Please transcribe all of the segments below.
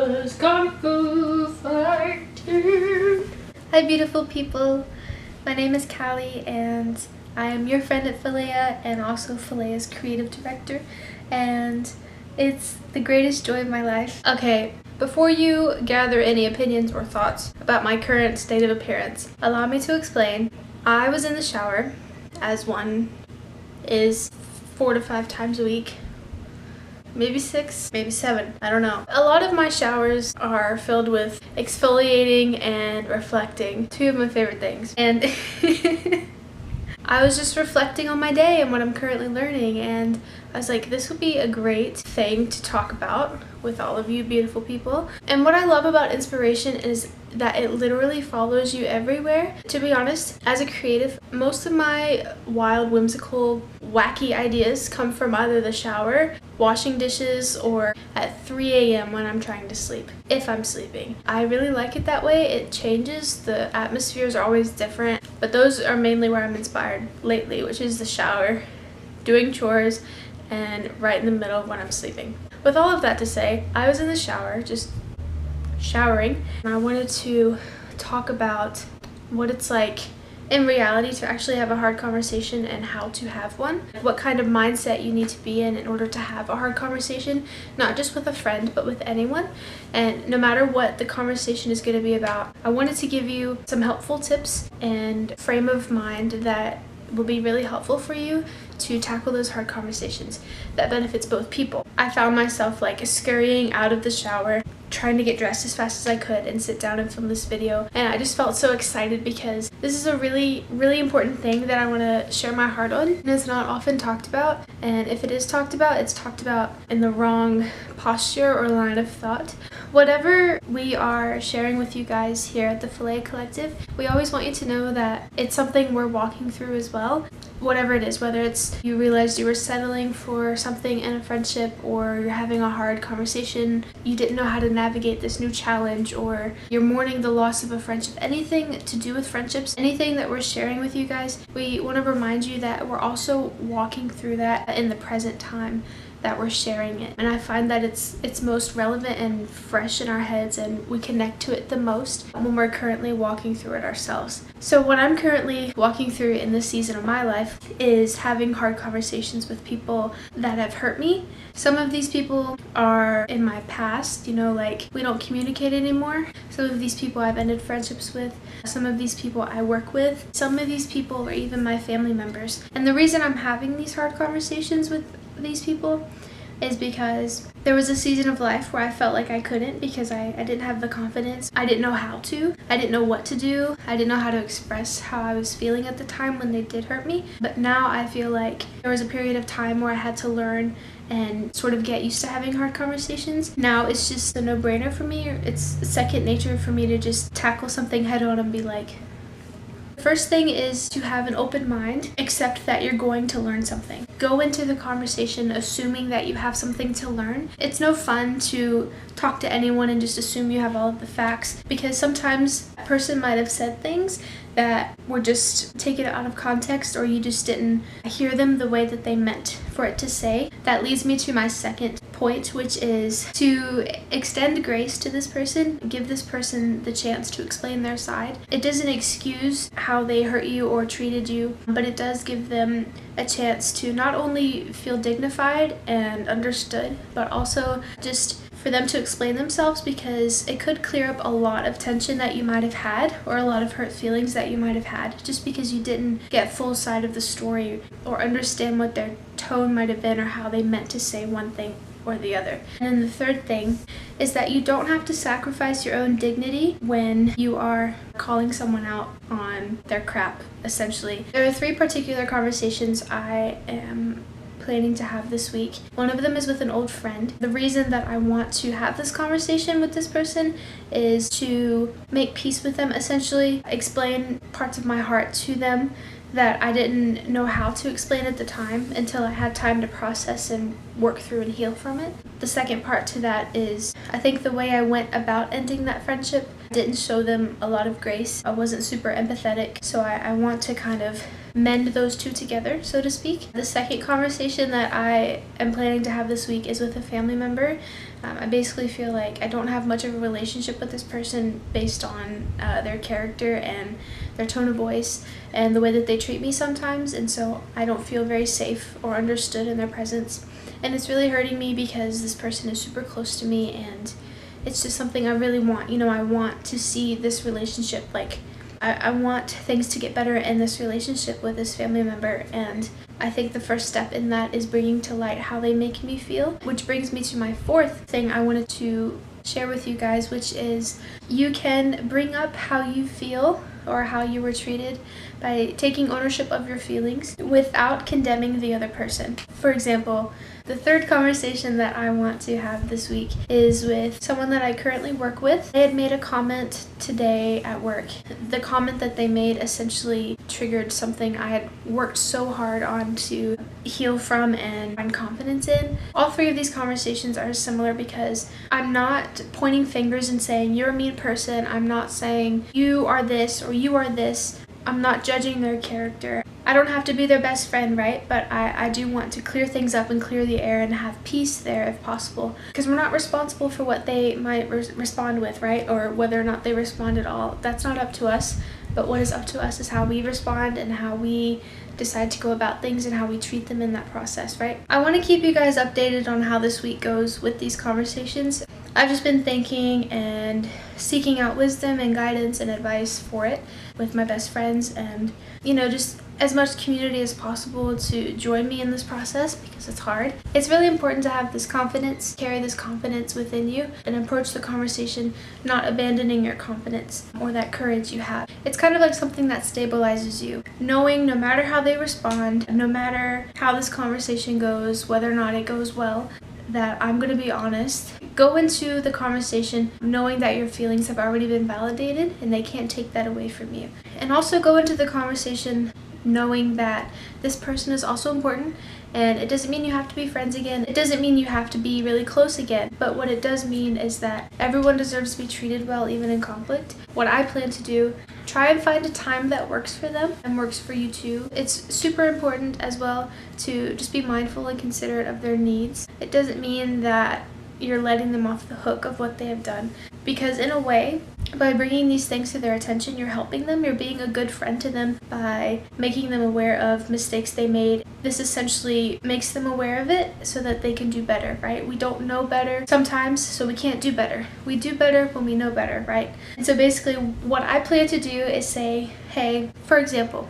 was Kung Fu fighting. Hi beautiful people, my name is Kallie and I am your friend at Philia and also Philia's creative director, and it's the greatest joy of my life. Okay, before you gather any opinions or thoughts about my current state of appearance, allow me to explain. I was in the shower, as one is 4 to 5 times a week. Maybe 6, maybe 7, I don't know. A lot of my showers are filled with exfoliating and reflecting, 2 of my favorite things. And I was just reflecting on my day and what I'm currently learning, and I was like, this would be a great thing to talk about with all of you beautiful people. And what I love about inspiration is that it literally follows you everywhere. To be honest, as a creative, most of my wild, whimsical, wacky ideas come from either the shower, washing dishes, or at 3 a.m. when I'm trying to sleep, if I'm sleeping. I really like it that way. It changes. The atmospheres are always different, but those are mainly where I'm inspired lately, which is the shower, doing chores, and right in the middle of when I'm sleeping. With all of that to say, I was in the shower, just showering, and I wanted to talk about what it's like in reality to actually have a hard conversation and how to have one. What kind of mindset you need to be in order to have a hard conversation, not just with a friend, but with anyone. And no matter what the conversation is going to be about, I wanted to give you some helpful tips and frame of mind that will be really helpful for you to tackle those hard conversations that benefits both people. I found myself like scurrying out of the shower, trying to get dressed as fast as I could and sit down and film this video, and I just felt so excited because this is a really important thing that I want to share my heart on, and it's not often talked about, and if it is talked about, it's talked about in the wrong posture or line of thought. Whatever we are sharing with you guys here at the Philia Collective, we always want you to know that it's something we're walking through as well. Whatever it is, whether it's you realized you were settling for something in a friendship, or you're having a hard conversation, you didn't know how to navigate this new challenge, or you're mourning the loss of a friendship, anything to do with friendships, anything that we're sharing with you guys, we want to remind you that we're also walking through that in the present time that we're sharing it. And I find that it's most relevant and fresh in our heads, and we connect to it the most when we're currently walking through it ourselves. So what I'm currently walking through in this season of my life is having hard conversations with people that have hurt me. Some of these people are in my past, you know, like we don't communicate anymore. Some of these people I've ended friendships with. Some of these people I work with. Some of these people are even my family members. And the reason I'm having these hard conversations with these people is because there was a season of life where I felt like I couldn't, because I didn't have the confidence. I didn't know how to. I didn't know what to do. I didn't know how to express how I was feeling at the time when they did hurt me. But now I feel like there was a period of time where I had to learn and sort of get used to having hard conversations. Now it's just a no-brainer for me. It's second nature for me to just tackle something head on and be like, first thing is to have an open mind, accept that you're going to learn something. Go into the conversation assuming that you have something to learn. It's no fun to talk to anyone and just assume you have all of the facts, because sometimes a person might have said things that were just taken out of context, or you just didn't hear them the way that they meant for it to say. That leads me to my second point, which is to extend grace to this person, give this person the chance to explain their side. It doesn't excuse how they hurt you or treated you, but it does give them a chance to not only feel dignified and understood, but also just for them to explain themselves, because it could clear up a lot of tension that you might have had, or a lot of hurt feelings that you might have had, just because you didn't get full side of the story or understand what their tone might have been or how they meant to say one thing or the other. And then the third thing is that you don't have to sacrifice your own dignity when you are calling someone out on their crap, essentially. There are 3 particular conversations I am planning to have this week. One of them is with an old friend. The reason that I want to have this conversation with this person is to make peace with them, essentially explain parts of my heart to them that I didn't know how to explain at the time until I had time to process and work through and heal from it. The second part to that is, I think the way I went about ending that friendship didn't show them a lot of grace. I wasn't super empathetic, so I want to kind of mend those two together, so to speak. The second conversation that I am planning to have this week is with a family member. I basically feel like I don't have much of a relationship with this person based on their character and their tone of voice and the way that they treat me sometimes, and so I don't feel very safe or understood in their presence. And it's really hurting me because this person is super close to me, and it's just something I really want. You know, I want to see this relationship, like, I want things to get better in this relationship with this family member, and I think the first step in that is bringing to light how they make me feel. Which brings me to my fourth thing I wanted to share with you guys, which is you can bring up how you feel or how you were treated by taking ownership of your feelings without condemning the other person. For example, the third conversation that I want to have this week is with someone that I currently work with. They had made a comment today at work. The comment that they made essentially triggered something I had worked so hard on to heal from and find confidence in. All three of these conversations are similar because I'm not pointing fingers and saying you're a mean person. I'm not saying you are this or you are this. I'm not judging their character. I don't have to be their best friend, right? But I do want to clear things up and clear the air and have peace there if possible. Because we're not responsible for what they might respond with, right? Or whether or not they respond at all. That's not up to us. But what is up to us is how we respond and how we decide to go about things and how we treat them in that process, right? I want to keep you guys updated on how this week goes with these conversations. I've just been thinking and seeking out wisdom and guidance and advice for it with my best friends, and you know, just as much community as possible to join me in this process because it's hard. It's really important to have this confidence, carry this confidence within you, and approach the conversation not abandoning your confidence or that courage you have. It's kind of like something that stabilizes you, knowing no matter how they respond, no matter how this conversation goes, whether or not it goes well, that I'm going to be honest. Go into the conversation knowing that your feelings have already been validated and they can't take that away from you. And also go into the conversation knowing that this person is also important, and it doesn't mean you have to be friends again. It doesn't mean you have to be really close again. But what it does mean is that everyone deserves to be treated well, even in conflict. What I plan to do, try and find a time that works for them and works for you too. It's super important as well to just be mindful and considerate of their needs. It doesn't mean that you're letting them off the hook of what they have done, because in a way, by bringing these things to their attention, you're helping them. You're being a good friend to them by making them aware of mistakes they made. This essentially makes them aware of it so that they can do better, right? We don't know better sometimes, so we can't do better. We do better when we know better, right? And so basically what I plan to do is say, hey, for example,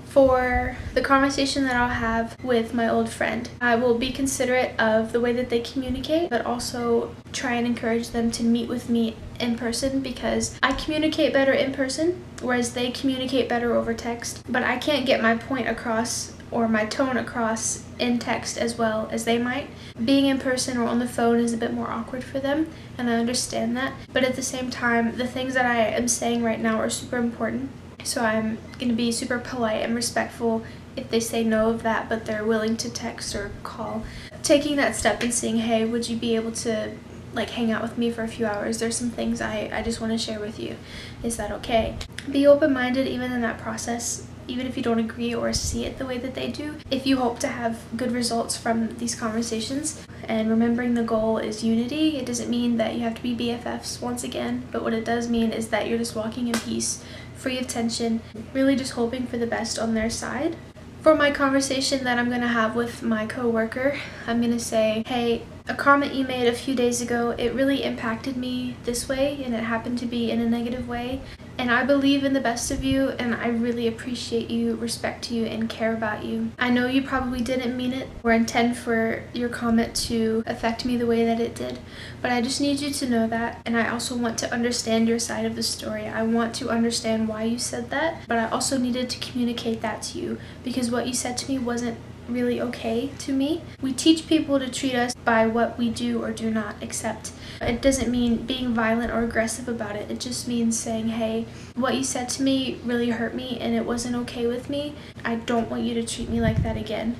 for the conversation that I'll have with my old friend, I will be considerate of the way that they communicate, but also try and encourage them to meet with me in person, because I communicate better in person, whereas they communicate better over text. But I can't get my point across or my tone across in text as well as they might. Being in person or on the phone is a bit more awkward for them, and I understand that. But at the same time, the things that I am saying right now are super important. So I'm going to be super polite and respectful if they say no of that, but they're willing to text or call. Taking that step and saying, hey, would you be able to like hang out with me for a few hours? There's some things I just want to share with you. Is that okay? Be open-minded even in that process, even if you don't agree or see it the way that they do. If you hope to have good results from these conversations, and remembering the goal is unity, it doesn't mean that you have to be BFFs once again, but what it does mean is that you're just walking in peace, free of tension, really just hoping for the best on their side. For my conversation that I'm going to have with my coworker, I'm going to say, hey, a comment you made a few days ago, it really impacted me this way, and it happened to be in a negative way. And I believe in the best of you, and I really appreciate you, respect you, and care about you. I know you probably didn't mean it or intend for your comment to affect me the way that it did, but I just need you to know that, and I also want to understand your side of the story. I want to understand why you said that, but I also needed to communicate that to you, because what you said to me wasn't really okay to me. We teach people to treat us by what we do or do not accept. It doesn't mean being violent or aggressive about it. It just means saying, hey, what you said to me really hurt me and it wasn't okay with me. I don't want you to treat me like that again.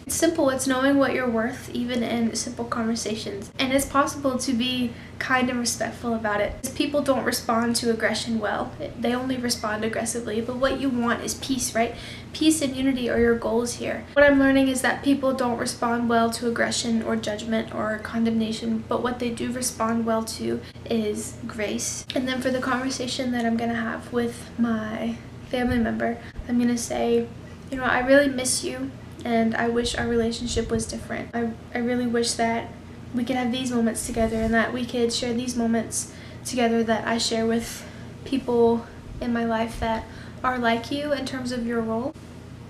It's simple. It's knowing what you're worth, even in simple conversations. And it's possible to be kind and respectful about it. People don't respond to aggression well. They only respond aggressively. But what you want is peace, right? Peace and unity are your goals here. What I'm learning is that people don't respond well to aggression or judgment or condemnation, but what they do respond well to is grace. And then for the conversation that I'm gonna have with my family member, I'm gonna say, you know, I really miss you. And I wish our relationship was different. I really wish that we could have these moments together and that we could share these moments together that I share with people in my life that are like you in terms of your role.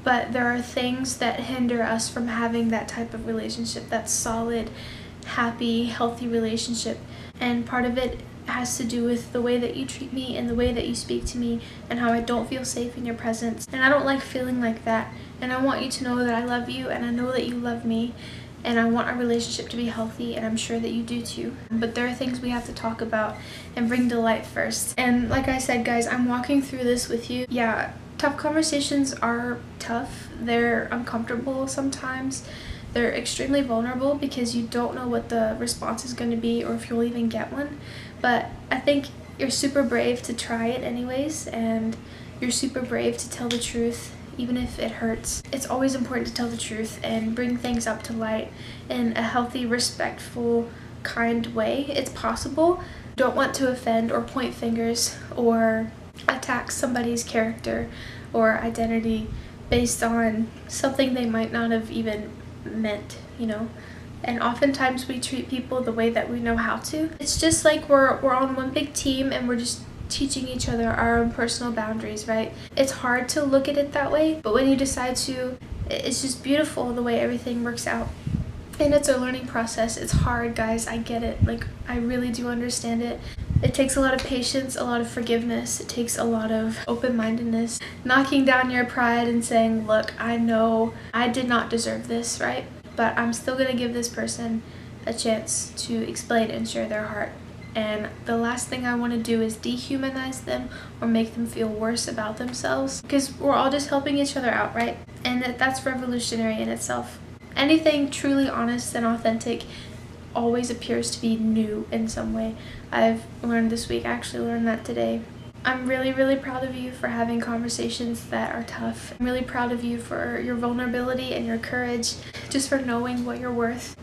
But there are things that hinder us from having that type of relationship, that solid, happy, healthy relationship. And part of it has to do with the way that you treat me and the way that you speak to me and how I don't feel safe in your presence. And I don't like feeling like that. And I want you to know that I love you and I know that you love me. And I want our relationship to be healthy, and I'm sure that you do too. But there are things we have to talk about and bring to light first. And like I said, guys, I'm walking through this with you. Yeah, tough conversations are tough. They're uncomfortable sometimes. They're extremely vulnerable because you don't know what the response is going to be or if you'll even get one. But I think you're super brave to try it anyways, and you're super brave to tell the truth even if it hurts. It's always important to tell the truth and bring things up to light in a healthy, respectful, kind way. It's possible. Don't want to offend or point fingers or attack somebody's character or identity based on something they might not have even meant, you know. And oftentimes we treat people the way that we know how to. It's just like we're on one big team and we're just teaching each other our own personal boundaries, right? It's hard to look at it that way, but when you decide to, it's just beautiful the way everything works out. And it's a learning process. It's hard, guys. I get it. Like, I really do understand it. It takes a lot of patience, a lot of forgiveness. It takes a lot of open-mindedness, knocking down your pride and saying, look, I know I did not deserve this, right? But I'm still gonna give this person a chance to explain and share their heart. And the last thing I want to do is dehumanize them or make them feel worse about themselves, because we're all just helping each other out, right? And that's revolutionary in itself. Anything truly honest and authentic always appears to be new in some way. I've learned this week, I actually learned that today. I'm really, really proud of you for having conversations that are tough. I'm really proud of you for your vulnerability and your courage, just for knowing what you're worth.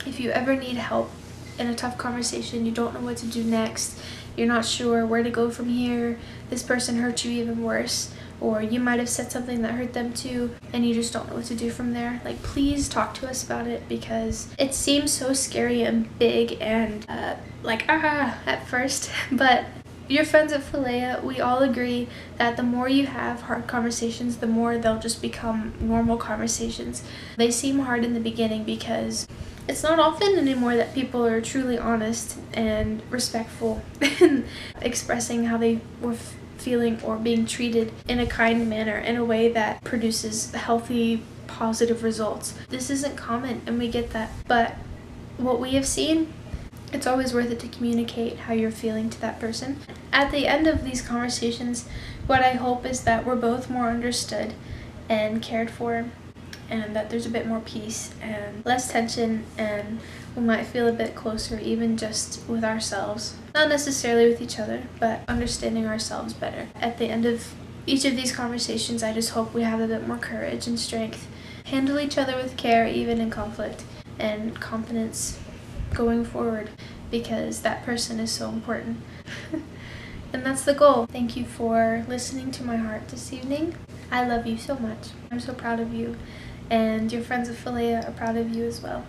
If you ever need help in a tough conversation, you don't know what to do next, you're not sure where to go from here, this person hurt you even worse, or you might have said something that hurt them too and you just don't know what to do from there, like, please talk to us about it, because it seems so scary and big and at first. But your friends at Philia, we all agree that the more you have hard conversations, the more they'll just become normal conversations. They seem hard in the beginning because it's not often anymore that people are truly honest and respectful in expressing how they were feeling or being treated in a kind manner, in a way that produces healthy, positive results. This isn't common, and we get that. But what we have seen, it's always worth it to communicate how you're feeling to that person. At the end of these conversations, what I hope is that we're both more understood and cared for, and that there's a bit more peace and less tension, and we might feel a bit closer, even just with ourselves. Not necessarily with each other, but understanding ourselves better. At the end of each of these conversations, I just hope we have a bit more courage and strength, handle each other with care even in conflict, and confidence going forward, because that person is so important. And that's the goal. Thank you for listening to my heart this evening. I love you so much. I'm so proud of you. And your friends of Philia are proud of you as well.